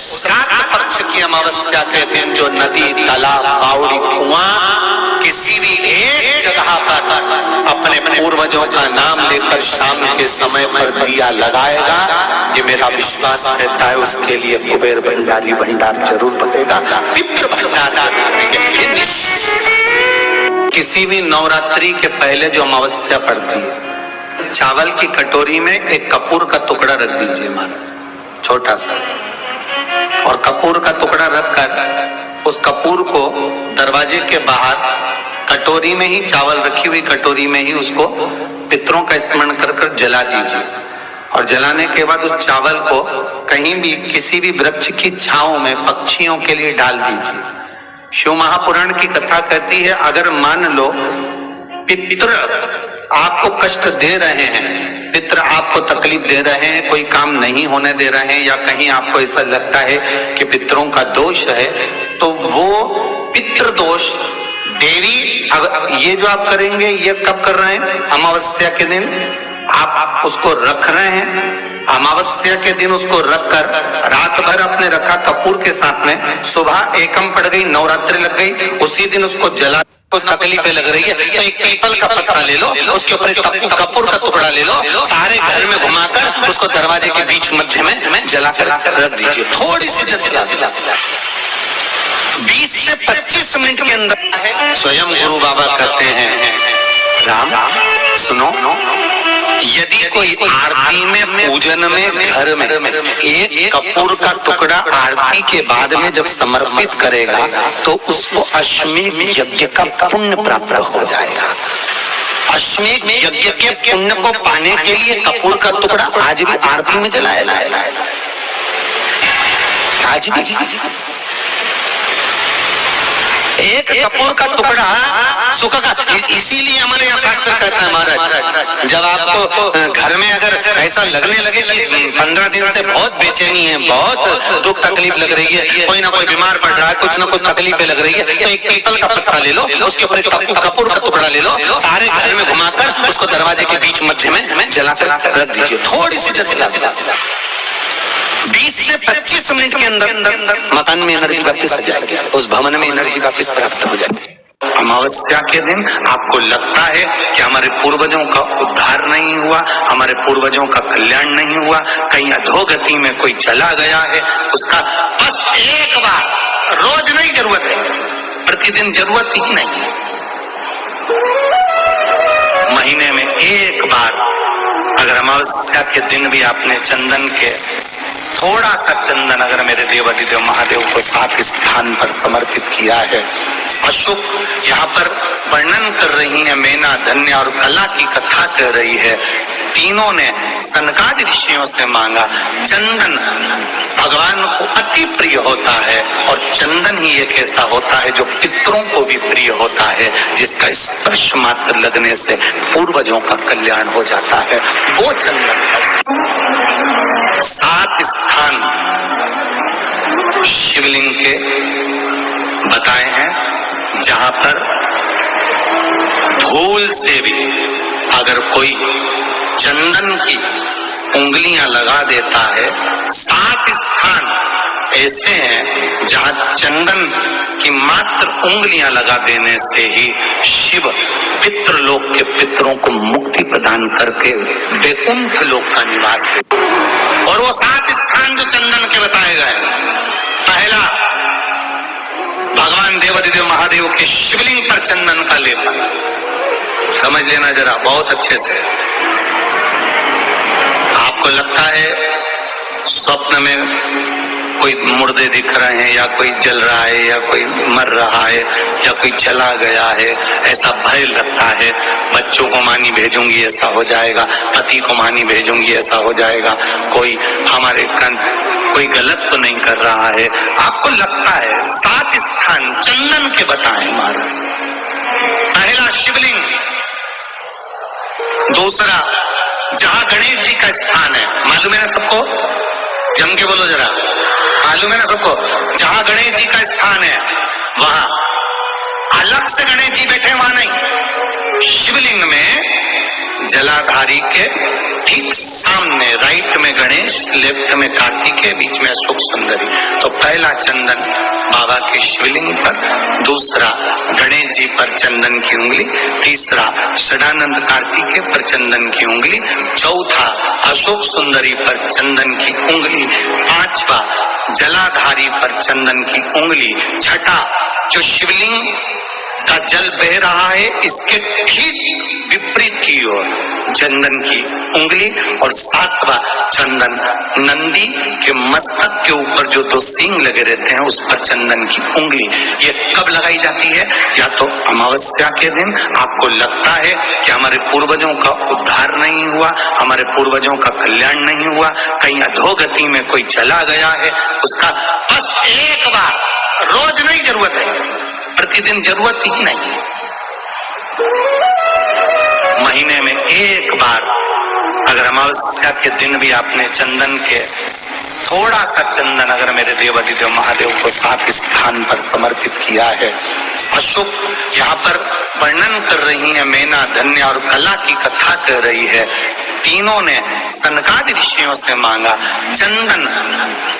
उस श्राद्ध पक्ष की अमावस्या के दिन जो नदी, तालाब, बावड़ी, कुआं किसी भी एक जगह पर अपने पूर्वजों का नाम लेकर शाम के समय पर दिया लगाएगा, ये मेरा विश्वास रहता है, उसके लिए कुबेर भंडारी भंडार जरूर बनेगा, पितृ भंडार जरूर बनेगा। किसी भी नवरात्रि के पहले जो अमावस्या पड़ती है, चावल की कटोरी में एक कपूर का टुकड़ा रख दीजिए महाराज, छोटा सा, और कपूर का टुकड़ा रखकर उस कपूर को दरवाजे के बाहर कटोरी में ही, चावल रखी हुई कटोरी में ही उसको पितरों का स्मरण कर कर जला दीजिए। और जलाने के बाद उस चावल को कहीं भी किसी भी वृक्ष की छांव में पक्षियों के लिए डाल दीजिए। शिव महापुराण की कथा कहती है, अगर मान लो पितृ आपको कष्ट दे रहे हैं, पितृ आपको तकलीफ दे रहे हैं, कोई काम नहीं होने दे रहे हैं, या कहीं आपको ऐसा लगता है कि पितरों का दोष है, तो वो पितृ दोष देवी, अब ये जो आप करेंगे ये कब कर रहे हैं? अमावस्या के दिन आप उसको रख रहे हैं, अमावस्या के दिन उसको रखकर रात भर अपने रखा कपूर के साथ में, सुबह एकम पड़ गई, नवरात्रि लग गई, उसी दिन उसको जला, तकलीफें लग रही है तो एक पीपल का पत्ता ले लो, उसके ऊपर कपूर का टुकड़ा ले लो, सारे घर में घुमाकर उसको दरवाजे के बीच मध्य में जला कर रख दीजिए, थोड़ी सी जला 20 से 25 मिनट के अंदर। स्वयं गुरु बाबा कहते हैं, राम सुनो, यदि कोई आरती में, पूजन में, घर में एक कपूर का टुकड़ा आरती के बाद में जब समर्पित करेगा तो उसको अश्वमेध यज्ञ का पुण्य प्राप्त हो जाएगा। अश्वमेध यज्ञ के पुण्य को पाने के लिए कपूर का टुकड़ा आज भी आरती में जलाया जाएगा, आज भी एक कपूर का टुकड़ा सुखा का। इसीलिए हमारे यहाँ शास्त्र कहता है महाराज, जब आपको घर में अगर ऐसा लगने लगे कि 15 दिन से बहुत बेचैनी है, बहुत दुख तकलीफ लग रही है, कोई ना कोई बीमार पड़ रहा है, कुछ ना कुछ तकलीफें लग रही है, तो एक पीपल का पत्ता ले लो, उसके ऊपर कपूर का टुकड़ा ले लो, सारे घर में घुमाकर उसको दरवाजे के बीच मध्य में जलाकर रख दीजिए, थोड़ी सी जला 20 से 25 मिनट के अंदर मकान में एनर्जी वापस आ जाएगी, उस भवन में एनर्जी वापस प्राप्त हो जाएगी। अमावस्या के दिन आपको लगता है कि हमारे पूर्वजों का उद्धार नहीं हुआ, हमारे पूर्वजों का कल्याण नहीं हुआ, कहीं अधोगति में कोई चला गया है, उसका बस एक बार, रोज नहीं जरूरत है, प्रतिदिन जरूरत ही नहीं, महीने में एक बार अगर अमावस्या के दिन भी आपने चंदन के, थोड़ा सा चंदन अगर मेरे देवाधिदेव महादेव को 7 स्थान पर समर्पित किया है। अशुक यहाँ पर वर्णन कर रही है, मेना, धन्य और कला की कथा कर रही है। तीनों ने सनकादि ऋषियों से मांगा। चंदन भगवान को अति प्रिय होता है, और चंदन ही एक ऐसा होता है जो पितरों को भी प्रिय होता है, जिसका स्पर्श मात्र लगने से पूर्वजों का कल्याण हो जाता है, वो चंदन है। 7 स्थान शिवलिंग के बताए हैं, जहां पर धूल से भी अगर कोई चंदन की उंगलियां लगा देता है, 7 स्थान ऐसे हैं जहां चंदन की मात्र उंगलियां लगा देने से ही शिव पितृलोक के पितरों को मुक्ति प्रदान करके वैकुंठ लोक का निवास देते। और वो 7 स्थान जो चंदन के बताए गए, पहला भगवान देवाधिदेव महादेव के शिवलिंग पर चंदन का लेपन, समझ लेना जरा बहुत अच्छे से। आपको लगता है स्वप्न में कोई मुर्दे दिख रहे हैं, या कोई जल रहा है, या कोई मर रहा है, या कोई चला गया है, ऐसा भय लगता है, बच्चों को मानी भेजूंगी ऐसा हो जाएगा, पति को मानी भेजूंगी ऐसा हो जाएगा, कोई हमारे कोई गलत तो नहीं कर रहा है, आपको लगता है। 7 स्थान चंदन के बताए महाराज। पहला शिवलिंग, दूसरा जहां गणेश जी का स्थान है, मालूम है ना सबको, जम के बोलो जरा, मालूम है ना सबको, जहां गणेश जी का स्थान है वहां अलग से गणेश जी बैठे, वहां नहीं, शिवलिंग में जलाधारी के ठीक सामने, राइट में गणेश, लेफ्ट में कार्तिकेय, बीच में अशोक सुंदरी। तो पहला चंदन बाबा के शिवलिंग पर, दूसरा गणेश जी पर चंदन की उंगली, तीसरा सदानंद कार्तिकेय पर चंदन की उंगली, चौथा अशोक सुंदरी पर चंदन की उंगली, पांचवा जलाधारी पर चंदन की उंगली, छठा जो शिवलिंग का जल बह रहा है इसके ठीक विपरीत की ओर चंदन की उंगली, और सातवां चंदन नंदी के मस्तक के ऊपर जो दो सींग लगे रहते हैं उस पर चंदन की उंगली। ये कब लगाई जाती है? या तो अमावस्या के दिन आपको लगता है कि हमारे पूर्वजों का उद्धार नहीं हुआ, हमारे पूर्वजों का कल्याण नहीं हुआ, कहीं अधोगति में कोई चला गया है, उसका बस एक बार, रोज नहीं जरूरत है, प्रतिदिन जरूरत ही नहीं, महीने में एक बार अगर अमावस्या के दिन भी आपने चंदन के थोड़ा सा चंदन अगर मेरे देवाधिदेव महादेव को साफ स्थान पर समर्पित किया है। अशोक यहाँ पर वर्णन कर रही है, मैना, धन्य और कला की कथा कर रही है। तीनों ने सनकादि ऋषियों से मांगा। चंदन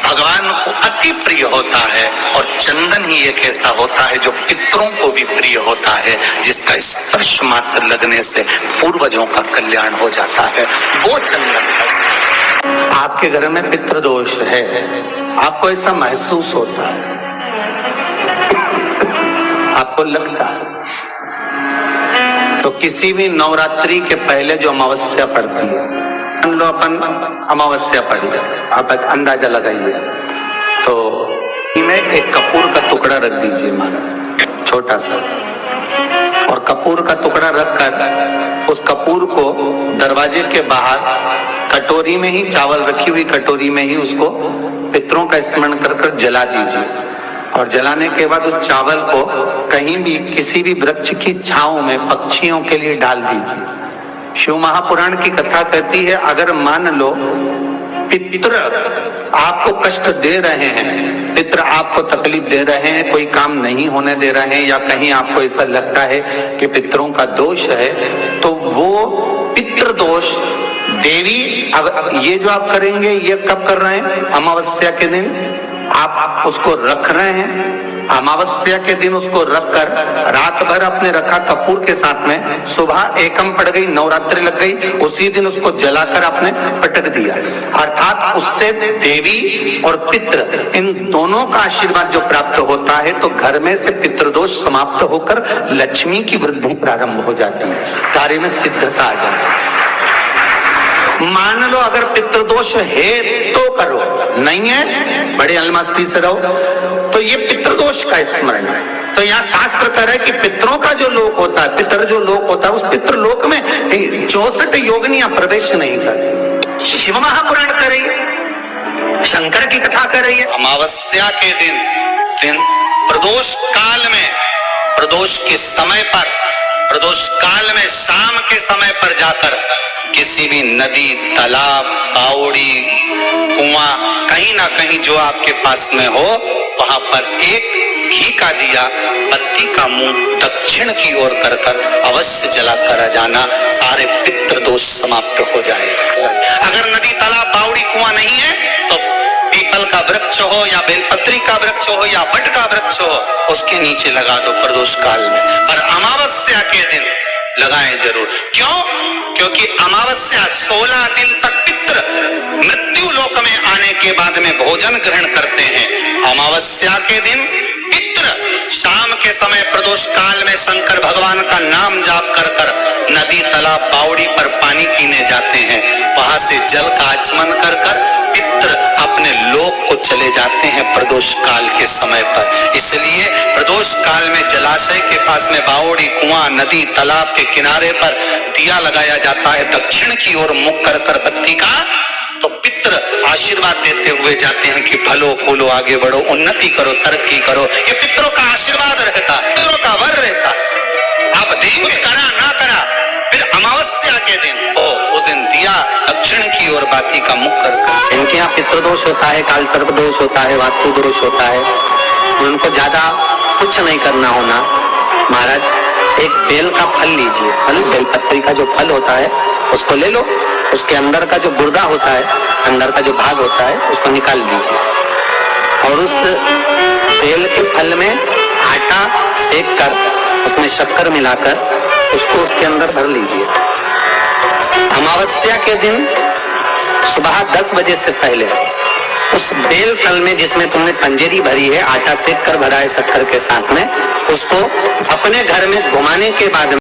भगवान को अति प्रिय होता है और चंदन ही एक ऐसा होता है जो पितरों को भी प्रिय होता है, जिसका स्पर्श मात्र लगने से पूर्वजों का कल्याण हो जाता है, वो चंदन का। आपके घर में पितृदोष है, आपको ऐसा महसूस होता है, आपको लगता है, तो किसी भी नवरात्रि के पहले जो अमावस्या पड़ती है, मान लो अपन अमावस्या पड़ी, आप एक अंदाजा लगाइए, तो में एक कपूर का टुकड़ा रख दीजिए महाराज, छोटा सा, और कपूर का टुकड़ा रखकर उस कपूर को दरवाजे के बाहर कटोरी में ही, चावल रखी हुई कटोरी में ही उसको पितरों का स्मरण कर कर जला दीजिए। और जलाने के बाद उस चावल को कहीं भी किसी भी वृक्ष की छांव में पक्षियों के लिए डाल दीजिए। शिव महापुराण की कथा कहती है, अगर मान लो पितर आपको कष्ट दे रहे हैं, पितर आपको तकलीफ दे रहे हैं, कोई काम नहीं होने दे रहे हैं, या कहीं आपको ऐसा लगता है कि पितरों का दोष है, तो वो पितृ दोष देवी, अब ये जो आप करेंगे ये कब कर रहे हैं? अमावस्या के दिन आप उसको रख रहे हैं, अमावस्या के दिन उसको रखकर रात भर अपने रखा कपूर के साथ में, सुबह एकम पड़ गई, नवरात्रि लग गई, उसी दिन उसको जलाकर आपने पटक दिया। अर्थात उससे देवी और पितृ इन दोनों का आशीर्वाद जो प्राप्त होता है, तो घर में से पितृदोष समाप्त होकर लक्ष्मी की वृद्धि प्रारंभ हो जाती है, कार्य में सिद्धता आ जाती है। मान लो अगर पितृदोष है तो करो, नहीं है बड़े अलमस्ती से रहो, तो ये पितृदोष का स्मरण है। तो यहाँ शास्त्र कह रहा है कि पितरों का जो लोक होता है, पितर जो लोक होता है, उस पितृलोक में 64 योगिनियां प्रवेश नहीं करती। शिव महापुराण कर रही है, शंकर की कथा कर रही है। अमावस्या के दिन प्रदोष काल में, प्रदोष के समय पर, प्रदोष काल में शाम के समय पर जाकर किसी भी नदी, तालाब, बावड़ी, कुआं, कहीं ना कहीं जो आपके पास में हो, वहां पर एक घी का दिया, बत्ती का मुंह दक्षिण की ओर कर कर अवश्य जलाकर आ जाना, सारे पितृ दोष समाप्त हो जाएगा। अगर नदी, तालाब, बावड़ी, कुआं नहीं है तो पीपल का वृक्ष हो या बेलपत्री का वृक्ष हो या वट का वृक्ष हो, उसके नीचे लगा दो प्रदोष काल में। पर अमावस्या के दिन लगाएं जरूर। क्यों? क्योंकि अमावस्या 16 दिन तक पितृ मृत्यु लोक में आने के बाद में भोजन ग्रहण करते हैं। अमावस्या के दिन पितृ शाम के समय प्रदोष काल में शंकर भगवान का नाम जाप कर कर नदी, तालाब, बावड़ी पर पानी पीने जाते हैं। वहां से जल का आचमन कर कर पितृ अपने लोक को चले जाते हैं प्रदोष काल के समय पर। इसलिए प्रदोष काल में जलाशय के पास में बावड़ी, कुआं, नदी, तालाब के किनारे पर दिया लगाया जाता है, दक्षिण की ओर मुख कर कर बत्ती का, तो पितृ आशीर्वाद देते हुए जाते हैं कि फलो फूलो, आगे बढ़ो, उन्नति करो, तरक्की करो। ये पितरों का आशीर्वाद रहता है, पितरों का वर रहता है। आप दें कुछ करा ना करा, फिर अमावस्या के दिन उस दिन दिया दक्षिण की ओर बाती का मुख कर। इनके यहाँ पितृदोष होता है, काल सर्प दोष होता है, वास्तु दोष होता है, उनको ज्यादा कुछ नहीं करना होना महाराज। एक बेल का फल लीजिए, फल बेलपत्री का जो फल होता है उसको ले लो, उसके अंदर का जो गुर्दा होता है, अंदर का जो भाग होता है उसको निकाल लीजिए और उस बेल के फल में आटा सेक कर उसमें शक्कर मिलाकर उसको उसके अंदर भर लीजिए। अमावस्या के दिन सुबह 10 बजे से पहले उस बेल फल में जिसमें तुमने पंजेरी भरी है, आटा सेक कर भरा है शक्कर के साथ में, उसको अपने घर में घुमाने के बाद